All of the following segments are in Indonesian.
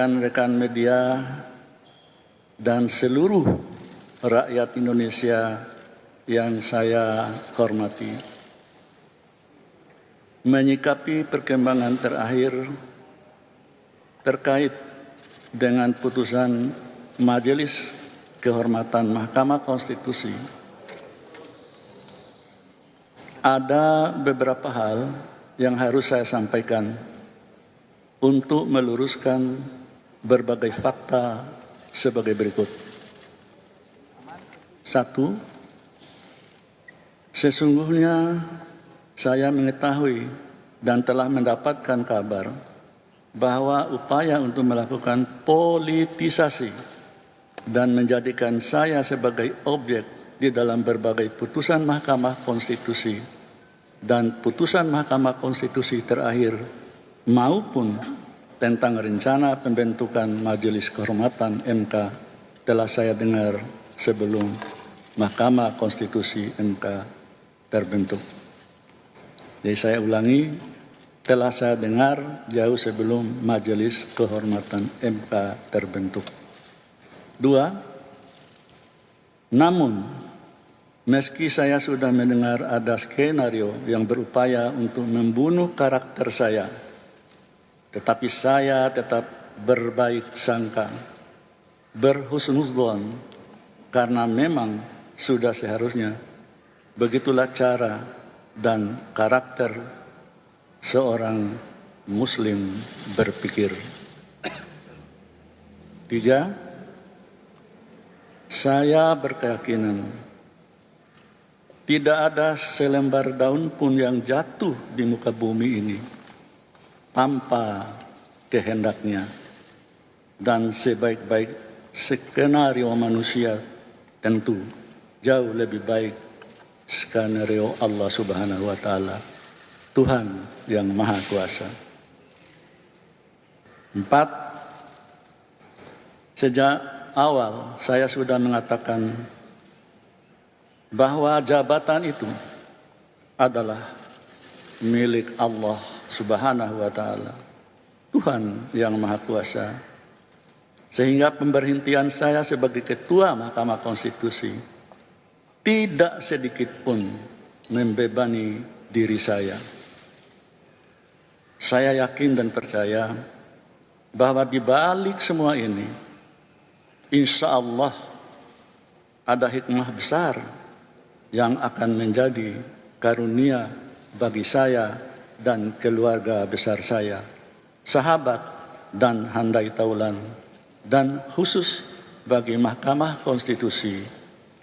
rekan-rekan media dan seluruh rakyat Indonesia yang saya hormati, menyikapi perkembangan terakhir terkait dengan putusan Majelis Kehormatan Mahkamah Konstitusi, ada beberapa hal yang harus saya sampaikan untuk meluruskan berbagai fakta sebagai berikut. 1. Sesungguhnya saya mengetahui dan telah mendapatkan kabar bahwa upaya untuk melakukan politisasi dan menjadikan saya sebagai objek di dalam berbagai putusan Mahkamah Konstitusi dan putusan Mahkamah Konstitusi terakhir maupun tentang rencana pembentukan Majelis Kehormatan MK telah saya dengar sebelum Mahkamah Konstitusi MK terbentuk. Jadi saya ulangi, telah saya dengar jauh sebelum Majelis Kehormatan MK terbentuk. 2. Namun, meski saya sudah mendengar ada skenario yang berupaya untuk membunuh karakter saya, tetapi saya tetap berbaik sangka, berhusnuzon, karena memang sudah seharusnya begitulah cara dan karakter seorang Muslim berpikir. 3. Saya berkeyakinan tidak ada selembar daun pun yang jatuh di muka bumi ini tanpa kehendaknya, dan sebaik-baik skenario manusia tentu jauh lebih baik skenario Allah Subhanahu wa Ta'ala, Tuhan yang Maha Kuasa. 4. Sejak awal saya sudah mengatakan bahwa jabatan itu adalah milik Allah Subhanahu wa Ta'ala, Tuhan yang Maha Kuasa, sehingga pemberhentian saya sebagai Ketua Mahkamah Konstitusi tidak sedikit pun membebani diri saya. Saya yakin dan percaya bahwa di balik semua ini, insya Allah ada hikmah besar yang akan menjadi karunia bagi saya dan keluarga besar saya, sahabat dan handai taulan, dan khusus bagi Mahkamah Konstitusi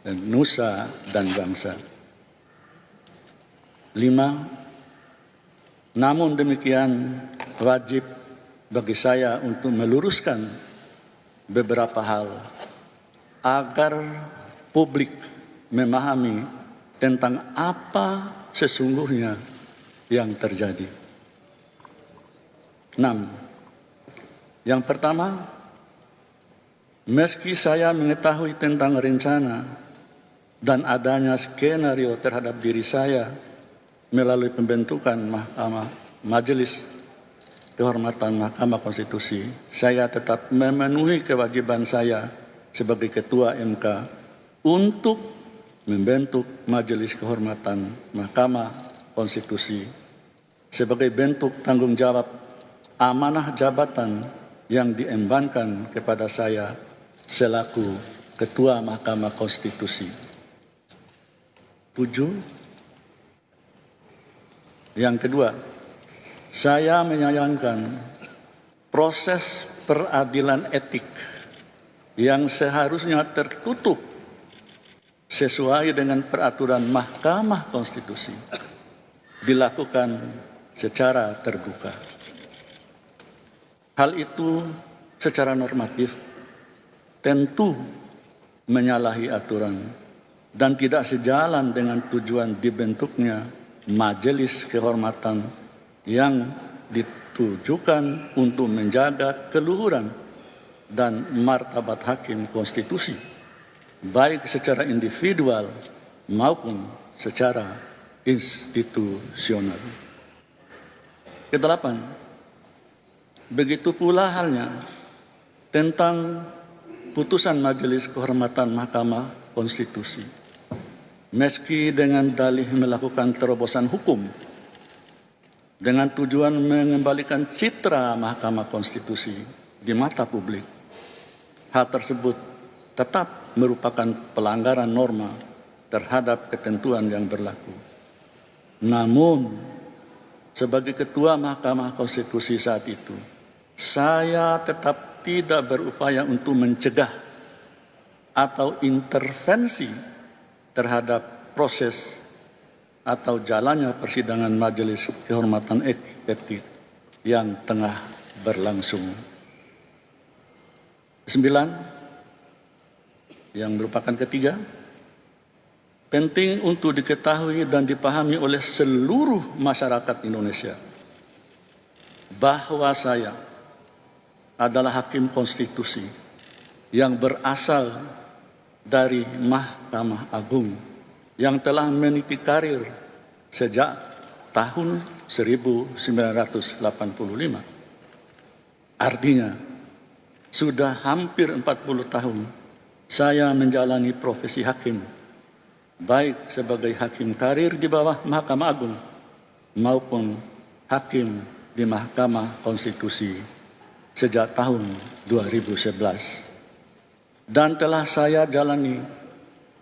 dan nusa dan bangsa. 5. Namun demikian wajib bagi saya untuk meluruskan beberapa hal agar publik memahami tentang apa sesungguhnya yang terjadi. 6. Yang pertama, meski saya mengetahui tentang rencana dan adanya skenario terhadap diri saya melalui pembentukan Majelis Kehormatan Mahkamah Konstitusi, saya tetap memenuhi kewajiban saya sebagai Ketua MK untuk membentuk Majelis Kehormatan Mahkamah Konstitusi sebagai bentuk tanggung jawab amanah jabatan yang diembankan kepada saya selaku Ketua Mahkamah Konstitusi. 7. Yang kedua, saya menyayangkan proses peradilan etik yang seharusnya tertutup sesuai dengan peraturan Mahkamah Konstitusi dilakukan secara terbuka. Hal itu secara normatif tentu menyalahi aturan dan tidak sejalan dengan tujuan dibentuknya Majelis Kehormatan yang ditujukan untuk menjaga keluhuran dan martabat hakim konstitusi, baik secara individual maupun secara institusional. Kedelapan, begitu pula halnya tentang putusan Majelis Kehormatan Mahkamah Konstitusi. Meski dengan dalih melakukan terobosan hukum dengan tujuan mengembalikan citra Mahkamah Konstitusi di mata publik, hal tersebut tetap merupakan pelanggaran norma terhadap ketentuan yang berlaku. Namun, sebagai Ketua Mahkamah Konstitusi saat itu, saya tetap tidak berupaya untuk mencegah atau intervensi terhadap proses atau jalannya persidangan Majelis Kehormatan Etik yang tengah berlangsung. 9, yang merupakan ketiga, penting untuk diketahui dan dipahami oleh seluruh masyarakat Indonesia bahwa saya adalah hakim konstitusi yang berasal dari Mahkamah Agung yang telah meniti karir sejak tahun 1985. Artinya, sudah hampir 40 tahun saya menjalani profesi hakim, baik sebagai hakim karir di bawah Mahkamah Agung maupun hakim di Mahkamah Konstitusi sejak tahun 2011. Dan telah saya jalani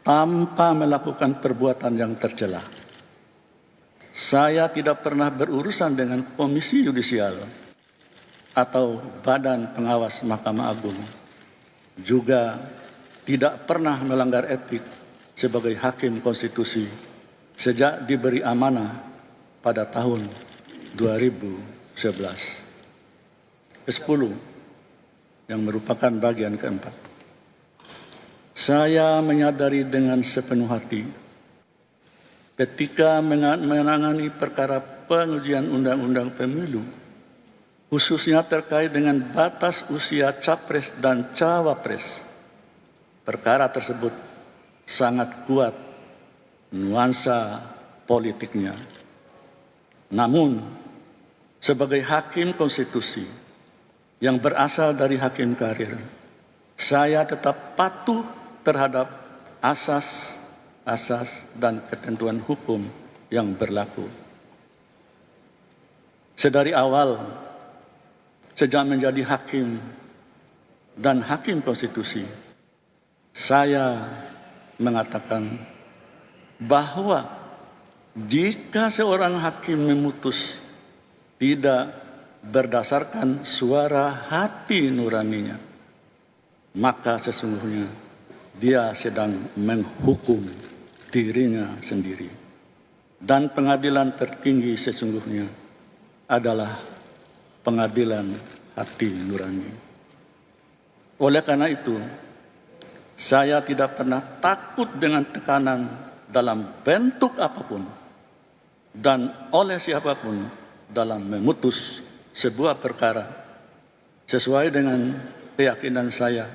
tanpa melakukan perbuatan yang tercela. Saya tidak pernah berurusan dengan komisi yudisial atau badan pengawas Mahkamah Agung. Juga tidak pernah melanggar etik sebagai hakim konstitusi sejak diberi amanah pada tahun 2011. Ke-10, yang merupakan bagian keempat. Saya menyadari dengan sepenuh hati ketika menangani perkara pengujian undang-undang pemilu, khususnya terkait dengan batas usia capres dan cawapres. Perkara tersebut sangat kuat nuansa politiknya. Namun, sebagai hakim konstitusi yang berasal dari hakim karir, saya tetap patuh terhadap asas dan ketentuan hukum yang berlaku. Sedari awal, sejak menjadi hakim dan hakim konstitusi, saya mengatakan bahwa jika seorang hakim memutus tidak berdasarkan suara hati nuraninya, maka sesungguhnya dia sedang menghukum dirinya sendiri. Dan pengadilan tertinggi sesungguhnya adalah pengadilan hati nurani. Oleh karena itu, saya tidak pernah takut dengan tekanan dalam bentuk apapun dan oleh siapapun dalam memutus sebuah perkara sesuai dengan keyakinan saya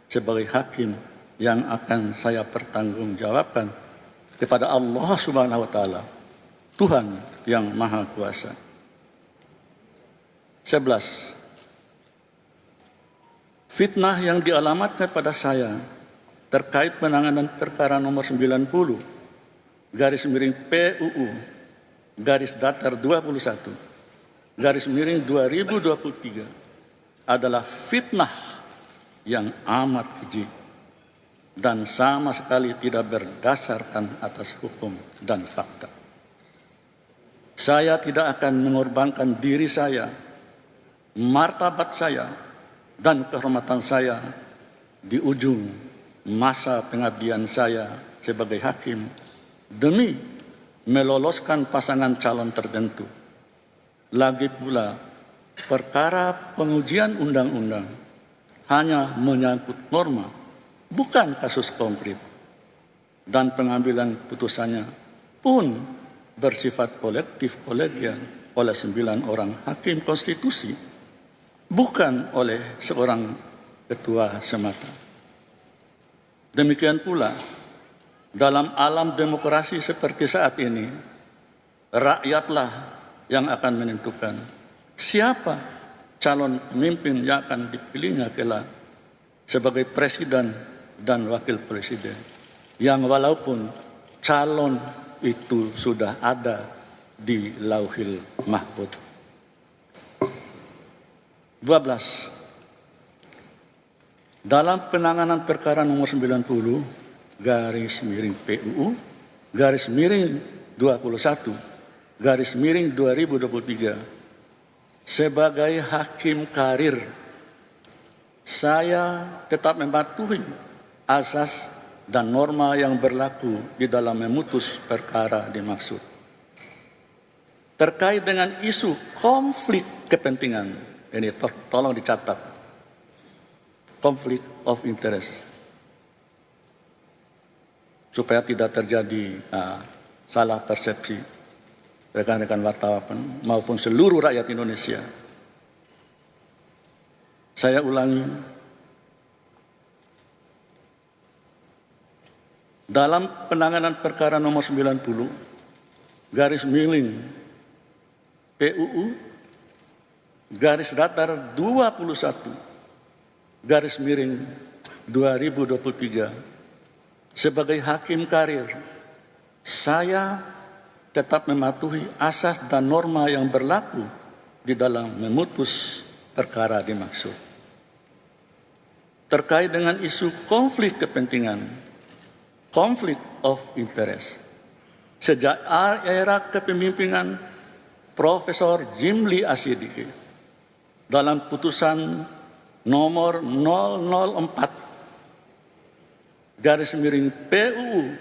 sebagai hakim yang akan saya pertanggungjawabkan kepada Allah Subhanahu wa Ta'ala, Tuhan yang Maha Kuasa. 11. Fitnah yang dialamatkan pada saya terkait penanganan perkara nomor 90 /PUU /21 adalah fitnah yang amat keji dan sama sekali tidak berdasarkan atas hukum dan fakta. Saya tidak akan mengorbankan diri saya, martabat saya, dan kehormatan saya di ujung masa pengabdian saya sebagai hakim demi meloloskan pasangan calon tertentu. Lagi pula, perkara pengujian undang-undang hanya menyangkut norma, bukan kasus konkret, dan pengambilan putusannya pun bersifat kolektif kolegial oleh 9 orang hakim konstitusi, bukan oleh seorang ketua semata. Demikian pula, dalam alam demokrasi seperti saat ini, rakyatlah yang akan menentukan siapa calon pemimpin yang akan dipilihnya kelak sebagai presiden dan wakil presiden, yang walaupun calon itu sudah ada di Lauhil Mahfuz. 12. Dalam penanganan perkara nomor 90 garis miring PUU garis miring 21 garis miring 2023 sebagai hakim karir, saya tetap mematuhi asas dan norma yang berlaku di dalam memutus perkara dimaksud. Terkait dengan isu konflik kepentingan, ini tolong dicatat, conflict of interest, supaya tidak terjadi salah persepsi rekan-rekan wartawan maupun seluruh rakyat Indonesia. Saya ulangi, dalam penanganan perkara nomor 90 garis miring PUU garis datar 21 garis miring 2023 sebagai hakim karir, saya tetap mematuhi asas dan norma yang berlaku di dalam memutus perkara dimaksud. Terkait dengan isu konflik kepentingan, conflict of interest, sejak era kepemimpinan Profesor Jimli Asyidiki dalam putusan nomor 004 garis miring PUU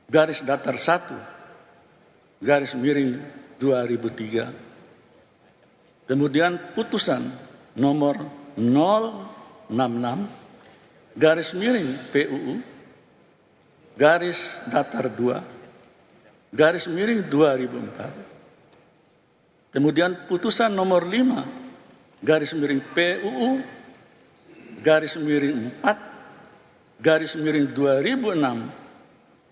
garis datar 1 garis miring 2003, kemudian putusan nomor 066 garis miring PUU garis datar 2 garis miring 2004, kemudian putusan nomor 5 garis miring PUU garis miring 4 garis miring 2006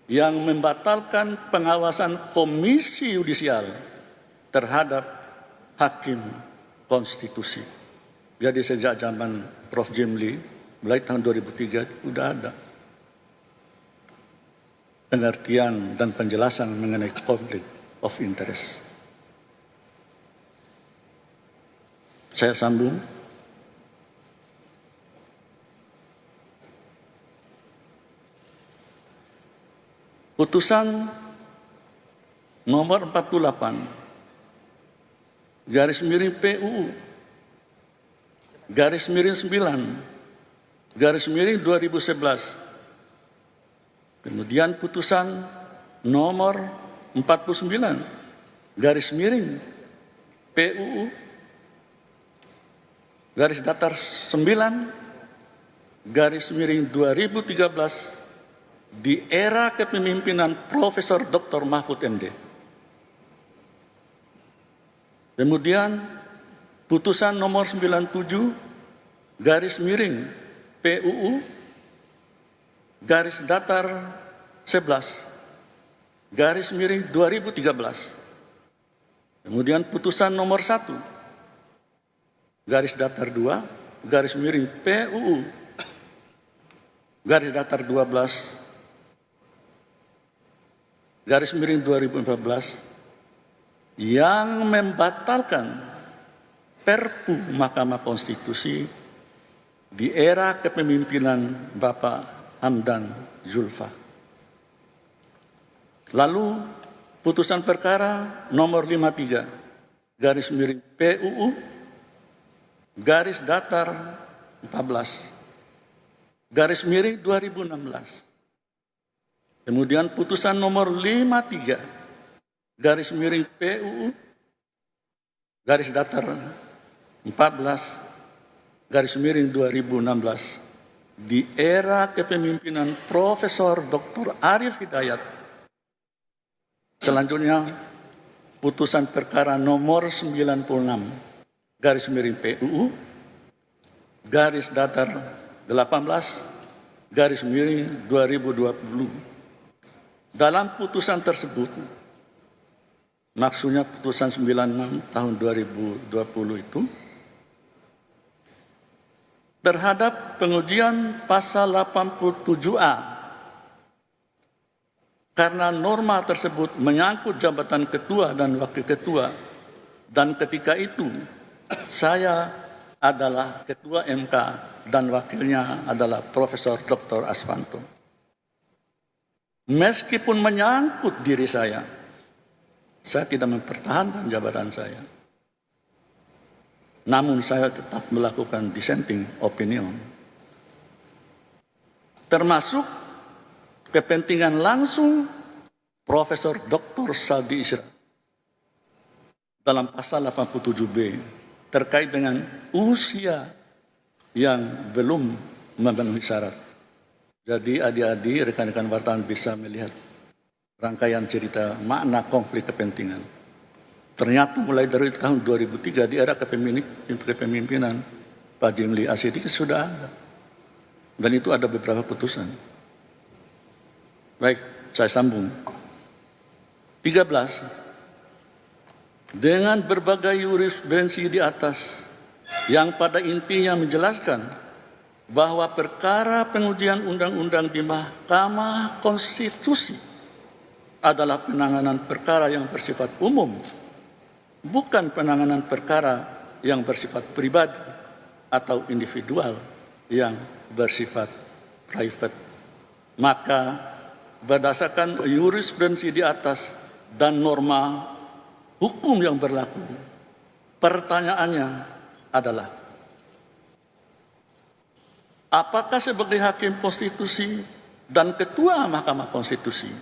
yang membatalkan pengawasan Komisi Yudisial terhadap hakim konstitusi. Jadi sejak zaman Prof. Jimli, mulai tahun 2003 sudah ada pengertian dan penjelasan mengenai conflict of interest. Saya sambung. Putusan nomor 48 garis miring PUU garis miring 9 garis miring 2011, kemudian putusan nomor 49 garis miring PUU garis datar 9 garis miring 2013 di era kepemimpinan Profesor Dr. Mahfud MD. Kemudian putusan nomor 97 garis miring PUU garis datar 11 garis miring 2013. Kemudian putusan nomor 1 garis datar 2 garis miring PUU garis datar 12 garis miring 2014 yang membatalkan Perpu Mahkamah Konstitusi di era kepemimpinan Bapak Hamdan Zulfa. Lalu putusan perkara nomor 53 garis miring PUU garis datar 14 garis miring 2016. Kemudian putusan nomor 53 garis miring PUU garis datar 14 garis miring 2016 di era kepemimpinan Profesor Dr. Arif Hidayat. Selanjutnya putusan perkara nomor 96 garis miring PUU garis datar 18 garis miring 2020. Dalam putusan tersebut, maksudnya putusan 96 tahun 2020 itu, terhadap pengujian pasal 87A karena norma tersebut menyangkut jabatan ketua dan wakil ketua, dan ketika itu saya adalah ketua MK dan wakilnya adalah Profesor Dr. Aswanto. Meskipun menyangkut diri saya tidak mempertahankan jabatan saya. Namun saya tetap melakukan dissenting opinion, termasuk kepentingan langsung Profesor Dr. Saldi Isra dalam pasal 87B terkait dengan usia yang belum memenuhi syarat. Jadi adik-adik, rekan-rekan wartawan bisa melihat rangkaian cerita makna konflik kepentingan. Ternyata mulai dari tahun 2003 di era kepemimpinan Pak Jimli Asyidik sudah ada. Dan itu ada beberapa putusan. Baik, saya sambung. 13. Dengan berbagai jurisprudensi di atas yang pada intinya menjelaskan bahwa perkara pengujian undang-undang di Mahkamah Konstitusi adalah penanganan perkara yang bersifat umum, bukan penanganan perkara yang bersifat pribadi atau individual yang bersifat private. Maka berdasarkan jurisprudensi di atas dan norma hukum yang berlaku, pertanyaannya adalah, apakah sebagai hakim konstitusi dan ketua Mahkamah Konstitusi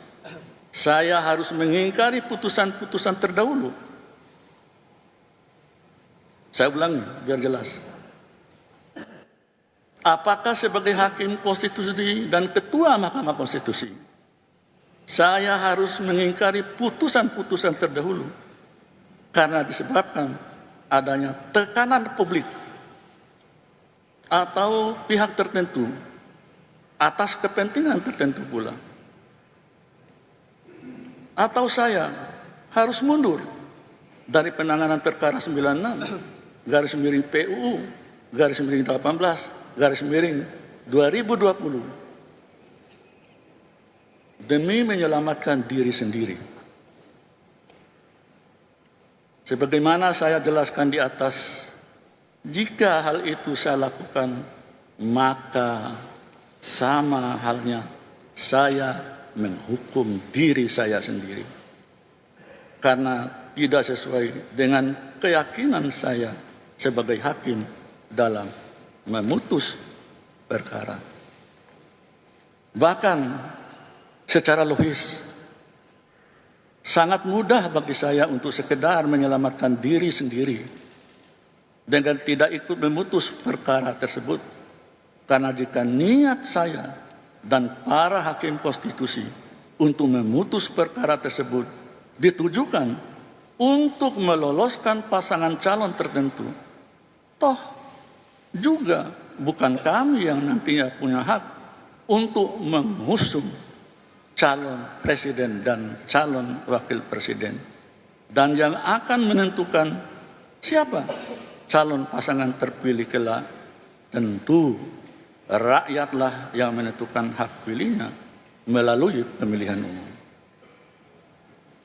saya harus mengingkari putusan-putusan terdahulu? Saya ulangi biar jelas. Apakah sebagai hakim konstitusi dan ketua Mahkamah Konstitusi saya harus mengingkari putusan-putusan terdahulu karena disebabkan adanya tekanan publik atau pihak tertentu atas kepentingan tertentu pula? Atau saya harus mundur dari penanganan perkara 96 garis miring PUU garis miring 18 garis miring 2020 demi menyelamatkan diri sendiri? Sebagaimana saya jelaskan di atas, jika hal itu saya lakukan, maka sama halnya saya menghukum diri saya sendiri karena tidak sesuai dengan keyakinan saya sebagai hakim dalam memutus perkara. Bahkan secara logis sangat mudah bagi saya untuk sekedar menyelamatkan diri sendiri dengan tidak ikut memutus perkara tersebut, karena jika niat saya dan para hakim konstitusi untuk memutus perkara tersebut ditujukan untuk meloloskan pasangan calon tertentu, toh juga bukan kami yang nantinya punya hak untuk mengusung calon presiden dan calon wakil presiden, dan yang akan menentukan siapa calon pasangan terpilih kelak tentu rakyatlah yang menentukan hak pilihnya melalui pemilihan umum.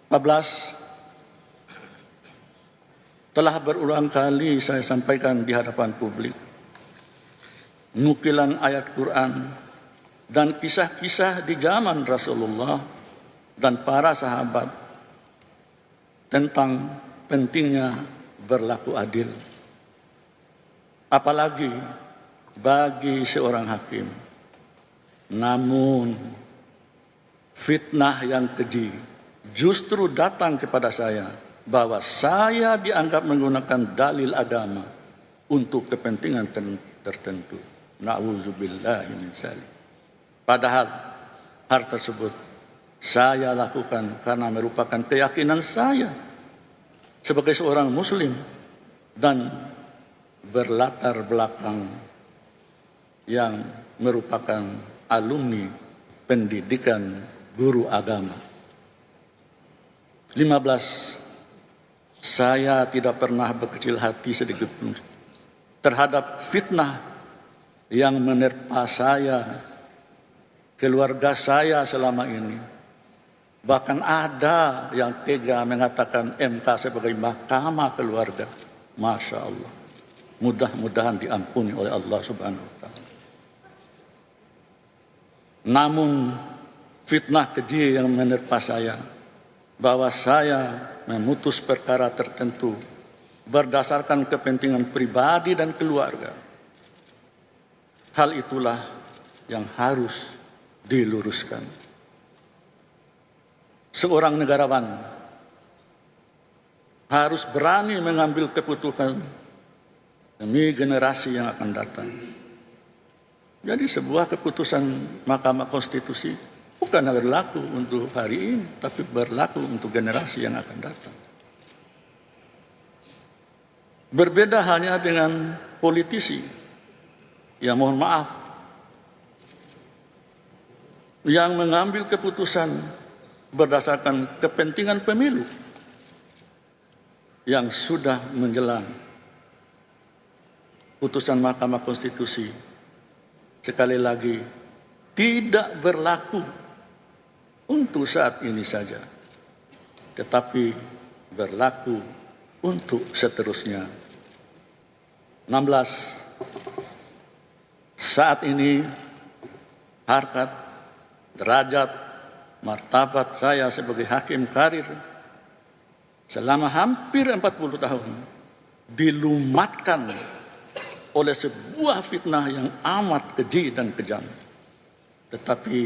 14. Telah berulang kali saya sampaikan di hadapan publik nukilan ayat Quran dan kisah-kisah di zaman Rasulullah dan para sahabat tentang pentingnya berlaku adil, apalagi bagi seorang hakim. Namun fitnah yang keji justru datang kepada saya bahwa saya dianggap menggunakan dalil agama untuk kepentingan tertentu. Na'udzubillahi min dzalik. Padahal hal tersebut saya lakukan karena merupakan keyakinan saya sebagai seorang muslim dan berlatar belakang yang merupakan alumni pendidikan guru agama. 15. Saya tidak pernah berkecil hati sedikit pun terhadap fitnah yang menerpa saya, keluarga saya selama ini. Bahkan ada yang tega mengatakan MK sebagai mahkamah keluarga. Masya Allah. Mudah-mudahan diampuni oleh Allah Subhanahu wa Ta'ala. Namun fitnah keji yang menerpa saya, bahwa saya memutus perkara tertentu berdasarkan kepentingan pribadi dan keluarga. Hal itulah yang harus diluruskan. Seorang negarawan harus berani mengambil keputusan demi generasi yang akan datang. Jadi sebuah keputusan Mahkamah Konstitusi bukan berlaku untuk hari ini, tapi berlaku untuk generasi yang akan datang. Berbeda hanya dengan politisi, ya mohon maaf, yang mengambil keputusan berdasarkan kepentingan pemilu yang sudah menjelang. Putusan Mahkamah Konstitusi sekali lagi tidak berlaku untuk saat ini saja, tetapi berlaku untuk seterusnya. 16. Saat ini harkat, derajat, martabat saya sebagai hakim karir selama hampir 40 tahun dilumatkan oleh sebuah fitnah yang amat keji dan kejam. Tetapi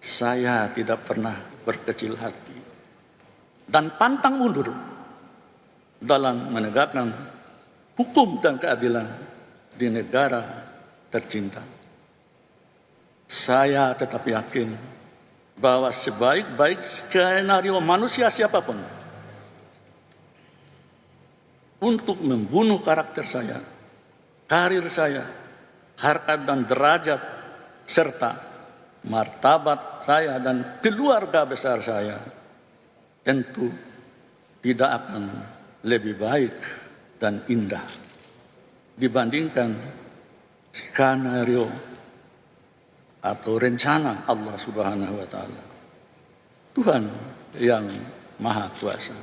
saya tidak pernah berkecil hati dan pantang mundur dalam menegakkan hukum dan keadilan di negara tercinta. Saya tetap yakin bahwa sebaik-baik skenario manusia siapapun untuk membunuh karakter saya, karir saya, harkat dan derajat, serta martabat saya dan keluarga besar saya, tentu tidak akan lebih baik dan indah dibandingkan skenario atau rencana Allah Subhanahu wa Ta'ala, Tuhan yang Maha Kuasa.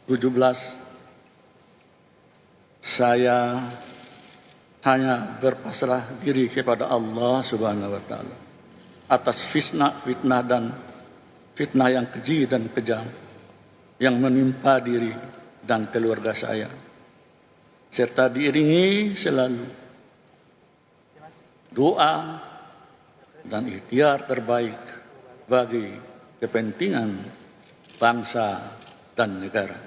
17. Saya hanya berpasrah diri kepada Allah Subhanahu wa Ta'ala atas fitnah dan fitnah yang keji dan kejam yang menimpa diri dan keluarga saya, serta diiringi selalu doa dan ikhtiar terbaik bagi kepentingan bangsa dan negara.